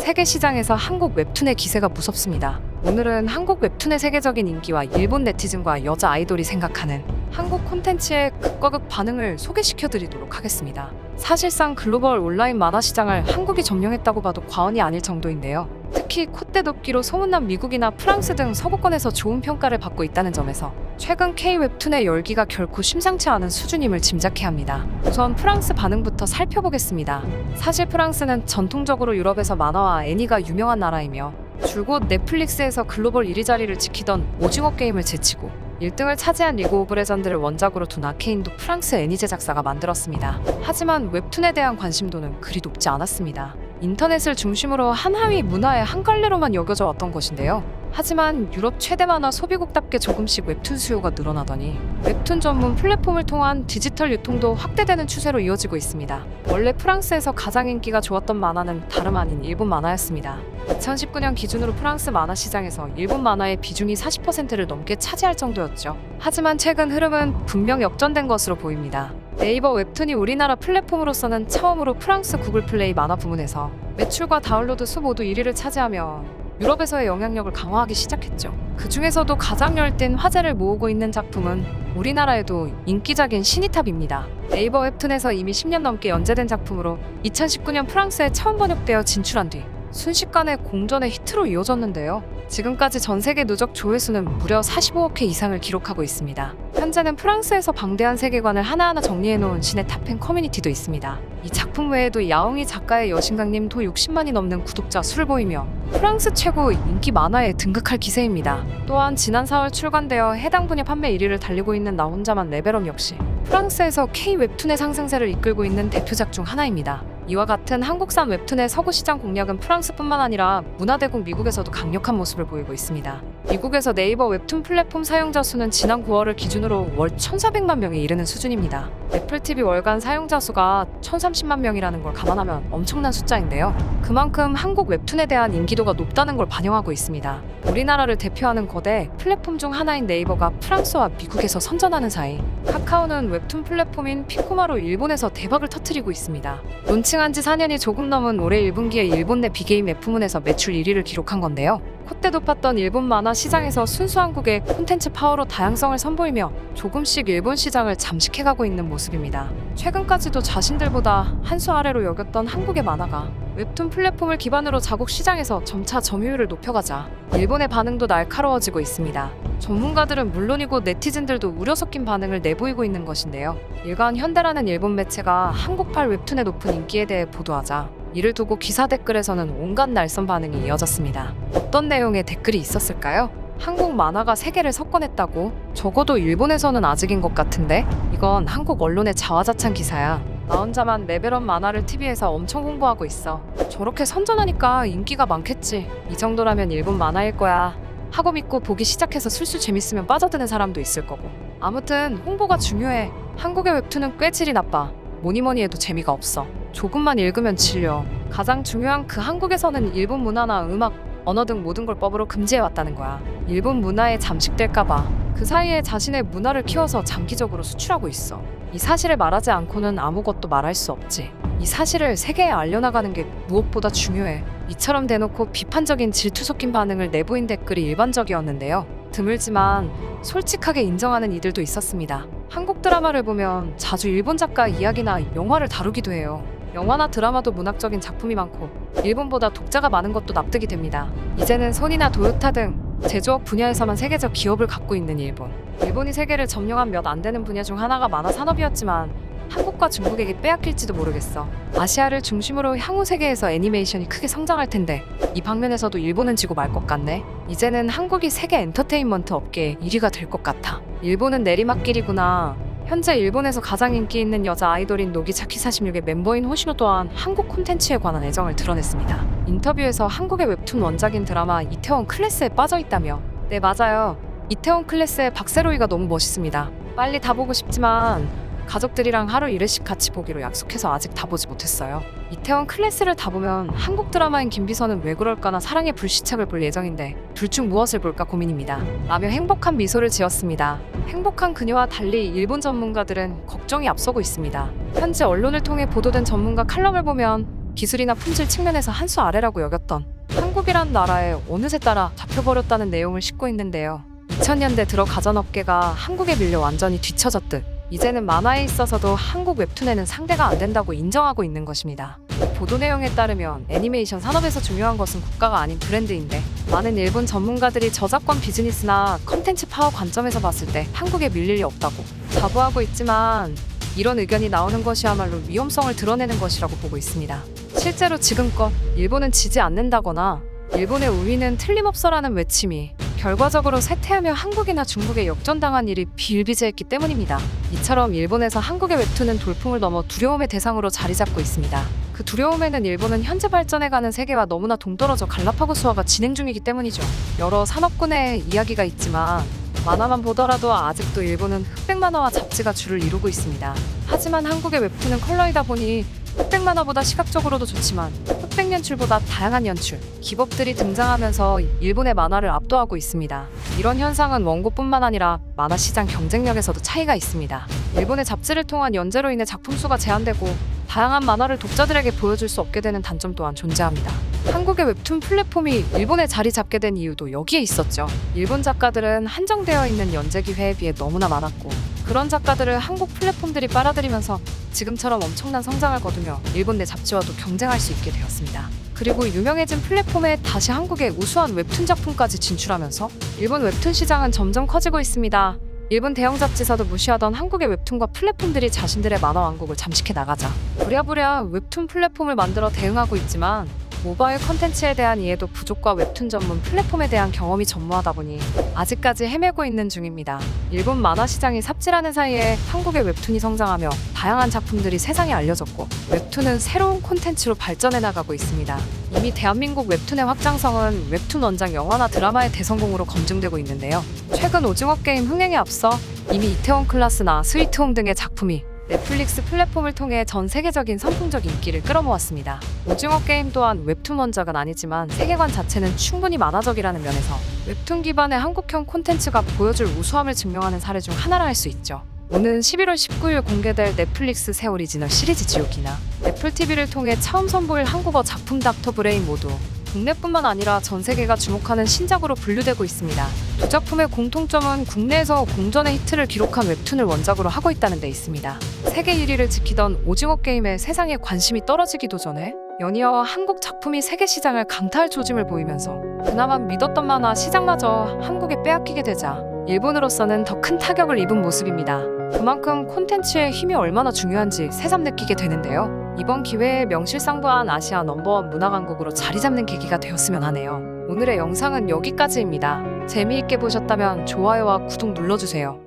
세계 시장에서 한국 웹툰의 기세가 무섭습니다. 오늘은 한국 웹툰의 세계적인 인기와 일본 네티즌과 여자 아이돌이 생각하는 한국 콘텐츠의 극과 극 반응을 소개시켜드리도록 하겠습니다. 사실상 글로벌 온라인 만화 시장을 한국이 점령했다고 봐도 과언이 아닐 정도인데요. 특히 콧대 돕기로 소문난 미국이나 프랑스 등 서구권에서 좋은 평가를 받고 있다는 점에서 최근 K-웹툰의 열기가 결코 심상치 않은 수준임을 짐작해야 합니다. 우선 프랑스 반응부터 살펴보겠습니다. 사실 프랑스는 전통적으로 유럽에서 만화와 애니가 유명한 나라이며 줄곧 넷플릭스에서 글로벌 1위 자리를 지키던 오징어 게임을 제치고 1등을 차지한 리그 오브 레전드를 원작으로 둔 아케인도 프랑스 애니 제작사가 만들었습니다. 하지만 웹툰에 대한 관심도는 그리 높지 않았습니다. 인터넷을 중심으로 한하위 문화의 한 갈래로만 여겨져 왔던 것인데요. 하지만 유럽 최대 만화 소비국답게 조금씩 웹툰 수요가 늘어나더니 웹툰 전문 플랫폼을 통한 디지털 유통도 확대되는 추세로 이어지고 있습니다. 원래 프랑스에서 가장 인기가 좋았던 만화는 다름 아닌 일본 만화였습니다. 2019년 기준으로 프랑스 만화 시장에서 일본 만화의 비중이 40%를 넘게 차지할 정도였죠. 하지만 최근 흐름은 분명 역전된 것으로 보입니다. 네이버 웹툰이 우리나라 플랫폼으로서는 처음으로 프랑스 구글 플레이 만화 부문에서 매출과 다운로드 수 모두 1위를 차지하며 유럽에서의 영향력을 강화하기 시작했죠. 그 중에서도 가장 열띤 화제를 모으고 있는 작품은 우리나라에도 인기작인 신이탑입니다. 네이버 웹툰에서 이미 10년 넘게 연재된 작품으로 2019년 프랑스에 처음 번역되어 진출한 뒤 순식간에 공전의 히트로 이어졌는데요. 지금까지 전 세계 누적 조회수는 무려 45억 회 이상을 기록하고 있습니다. 현재는 프랑스에서 방대한 세계관을 하나하나 정리해놓은 신의 탑팬 커뮤니티도 있습니다. 이 작품 외에도 야옹이 작가의 여신강님도 60만이 넘는 구독자 수를 보이며 프랑스 최고 인기 만화에 등극할 기세입니다. 또한 지난 4월 출간되어 해당 분야 판매 1위를 달리고 있는 나 혼자만 레벨업 역시 프랑스에서 K-웹툰의 상승세를 이끌고 있는 대표작 중 하나입니다. 이와 같은 한국산 웹툰의 서구 시장 공략은 프랑스뿐만 아니라 문화대국 미국에서도 강력한 모습을 보이고 있습니다. 미국에서 네이버 웹툰 플랫폼 사용자 수는 지난 9월을 기준으로 월 1,400만 명에 이르는 수준입니다. 애플TV 월간 사용자 수가 1,030만 명이라는 걸 감안하면 엄청난 숫자인데요. 그만큼 한국 웹툰에 대한 인기도가 높다는 걸 반영하고 있습니다. 우리나라를 대표하는 거대 플랫폼 중 하나인 네이버가 프랑스와 미국에서 선전하는 사이 카카오는 웹툰 플랫폼인 피코마로 일본에서 대박을 터뜨리고 있습니다. 론칭한 지 4년이 조금 넘은 올해 1분기에 일본 내 비게임 F문에서 매출 1위를 기록한 건데요. 콧대 높았던 일본 만화 시장에서 순수 한국의 콘텐츠 파워로 다양성을 선보이며 조금씩 일본 시장을 잠식해가고 있는 모습입니다. 최근까지도 자신들보다 한 수 아래로 여겼던 한국의 만화가 웹툰 플랫폼을 기반으로 자국 시장에서 점차 점유율을 높여가자 일본의 반응도 날카로워지고 있습니다. 전문가들은 물론이고 네티즌들도 우려 섞인 반응을 내보이고 있는 것인데요. 일간 현대라는 일본 매체가 한국발 웹툰의 높은 인기에 대해 보도하자 이를 두고 기사 댓글에서는 온갖 날선 반응이 이어졌습니다. 어떤 내용의 댓글이 있었을까요? 한국 만화가 세계를 석권했다고? 적어도 일본에서는 아직인 것 같은데? 이건 한국 언론의 자화자찬 기사야. 나 혼자만 레벨업 만화를 TV에서 엄청 홍보하고 있어. 저렇게 선전하니까 인기가 많겠지. 이 정도라면 일본 만화일 거야. 하고 믿고 보기 시작해서 술술 재밌으면 빠져드는 사람도 있을 거고. 아무튼 홍보가 중요해. 한국의 웹툰은 꽤 질이 나빠. 뭐니뭐니 해도 재미가 없어. 조금만 읽으면 질려. 가장 중요한 그 한국에서는 일본 문화나 음악, 언어 등 모든 걸 법으로 금지해왔다는 거야. 일본 문화에 잠식될까봐 그 사이에 자신의 문화를 키워서 장기적으로 수출하고 있어. 이 사실을 말하지 않고는 아무것도 말할 수 없지. 이 사실을 세계에 알려나가는 게 무엇보다 중요해. 이처럼 대놓고 비판적인 질투 섞인 반응을 내보인 댓글이 일반적이었는데요. 드물지만 솔직하게 인정하는 이들도 있었습니다. 한국 드라마를 보면 자주 일본 작가 이야기나 영화를 다루기도 해요. 영화나 드라마도 문학적인 작품이 많고 일본보다 독자가 많은 것도 납득이 됩니다. 이제는 소니나 도요타 등 제조업 분야에서만 세계적 기업을 갖고 있는 일본. 일본이 세계를 점령한 몇 안 되는 분야 중 하나가 만화 산업이었지만 한국과 중국에게 빼앗길지도 모르겠어. 아시아를 중심으로 향후 세계에서 애니메이션이 크게 성장할 텐데 이 방면에서도 일본은 지고 말 것 같네. 이제는 한국이 세계 엔터테인먼트 업계의 1위가 될 것 같아. 일본은 내리막길이구나. 현재 일본에서 가장 인기 있는 여자 아이돌인 노기자키 46의 멤버인 호시노 또한 한국 콘텐츠에 관한 애정을 드러냈습니다. 인터뷰에서 한국의 웹툰 원작인 드라마 이태원 클래스에 빠져있다며. 네, 맞아요. 이태원 클래스의 박세로이가 너무 멋있습니다. 빨리 다 보고 싶지만 가족들이랑 하루 1회씩 같이 보기로 약속해서 아직 다 보지 못했어요. 이태원 클래스를 다 보면 한국 드라마인 김비서는 왜 그럴까나 사랑의 불시착을 볼 예정인데 둘 중 무엇을 볼까 고민입니다. 라며 행복한 미소를 지었습니다. 행복한 그녀와 달리 일본 전문가들은 걱정이 앞서고 있습니다. 현재 언론을 통해 보도된 전문가 칼럼을 보면 기술이나 품질 측면에서 한 수 아래라고 여겼던 한국이란 나라에 어느새 따라 잡혀버렸다는 내용을 싣고 있는데요. 2000년대 들어 가전업계가 한국에 밀려 완전히 뒤처졌듯 이제는 만화에 있어서도 한국 웹툰에는 상대가 안 된다고 인정하고 있는 것입니다. 보도 내용에 따르면 애니메이션 산업에서 중요한 것은 국가가 아닌 브랜드인데 많은 일본 전문가들이 저작권 비즈니스나 컨텐츠 파워 관점에서 봤을 때 한국에 밀릴 리 없다고 자부하고 있지만 이런 의견이 나오는 것이야말로 위험성을 드러내는 것이라고 보고 있습니다. 실제로 지금껏 일본은 지지 않는다거나 일본의 우위는 틀림없어라는 외침이 결과적으로 쇠퇴하며 한국이나 중국에 역전당한 일이 비일비재했기 때문입니다. 이처럼 일본에서 한국의 웹툰은 돌풍을 넘어 두려움의 대상으로 자리 잡고 있습니다. 그 두려움에는 일본은 현재 발전해가는 세계와 너무나 동떨어져 갈라파고스화가 진행 중이기 때문이죠. 여러 산업군의 이야기가 있지만 만화만 보더라도 아직도 일본은 흑백 만화와 잡지가 주를 이루고 있습니다. 하지만 한국의 웹툰은 컬러이다 보니 흑백 만화보다 시각적으로도 좋지만 흑백 연출보다 다양한 연출, 기법들이 등장하면서 일본의 만화를 압도하고 있습니다. 이런 현상은 원고뿐만 아니라 만화 시장 경쟁력에서도 차이가 있습니다. 일본의 잡지를 통한 연재로 인해 작품 수가 제한되고 다양한 만화를 독자들에게 보여줄 수 없게 되는 단점 또한 존재합니다. 한국의 웹툰 플랫폼이 일본에 자리 잡게 된 이유도 여기에 있었죠. 일본 작가들은 한정되어 있는 연재 기회에 비해 너무나 많았고 그런 작가들을 한국 플랫폼들이 빨아들이면서 지금처럼 엄청난 성장을 거두며 일본 내 잡지와도 경쟁할 수 있게 되었습니다. 그리고 유명해진 플랫폼에 다시 한국의 우수한 웹툰 작품까지 진출하면서 일본 웹툰 시장은 점점 커지고 있습니다. 일본 대형 잡지사도 무시하던 한국의 웹툰과 플랫폼들이 자신들의 만화 왕국을 잠식해 나가자 부랴부랴 웹툰 플랫폼을 만들어 대응하고 있지만 모바일 컨텐츠에 대한 이해도 부족과 웹툰 전문 플랫폼에 대한 경험이 전무하다 보니 아직까지 헤매고 있는 중입니다. 일본 만화 시장이 삽질하는 사이에 한국의 웹툰이 성장하며 다양한 작품들이 세상에 알려졌고 웹툰은 새로운 콘텐츠로 발전해 나가고 있습니다. 이미 대한민국 웹툰의 확장성은 웹툰 원작 영화나 드라마의 대성공으로 검증되고 있는데요. 최근 오징어 게임 흥행에 앞서 이미 이태원 클라스나 스위트홈 등의 작품이 넷플릭스 플랫폼을 통해 전 세계적인 선풍적 인기를 끌어모았습니다. 오징어 게임 또한 웹툰 원작은 아니지만 세계관 자체는 충분히 만화적이라는 면에서 웹툰 기반의 한국형 콘텐츠가 보여줄 우수함을 증명하는 사례 중 하나라 할 수 있죠. 오는 11월 19일 공개될 넷플릭스 새 오리지널 시리즈 지옥이나 애플TV를 통해 처음 선보일 한국어 작품 닥터 브레인 모두 국내뿐만 아니라 전 세계가 주목하는 신작으로 분류되고 있습니다. 두 작품의 공통점은 국내에서 공전의 히트를 기록한 웹툰을 원작으로 하고 있다는 데 있습니다. 세계 1위를 지키던 오징어 게임에 세상에 관심이 떨어지기도 전에 연이어 한국 작품이 세계 시장을 강타할 조짐을 보이면서 그나마 믿었던 만화 시장마저 한국에 빼앗기게 되자 일본으로서는 더 큰 타격을 입은 모습입니다. 그만큼 콘텐츠의 힘이 얼마나 중요한지 새삼 느끼게 되는데요. 이번 기회에 명실상부한 아시아 넘버원 문화강국으로 자리 잡는 계기가 되었으면 하네요. 오늘의 영상은 여기까지입니다. 재미있게 보셨다면 좋아요와 구독 눌러주세요.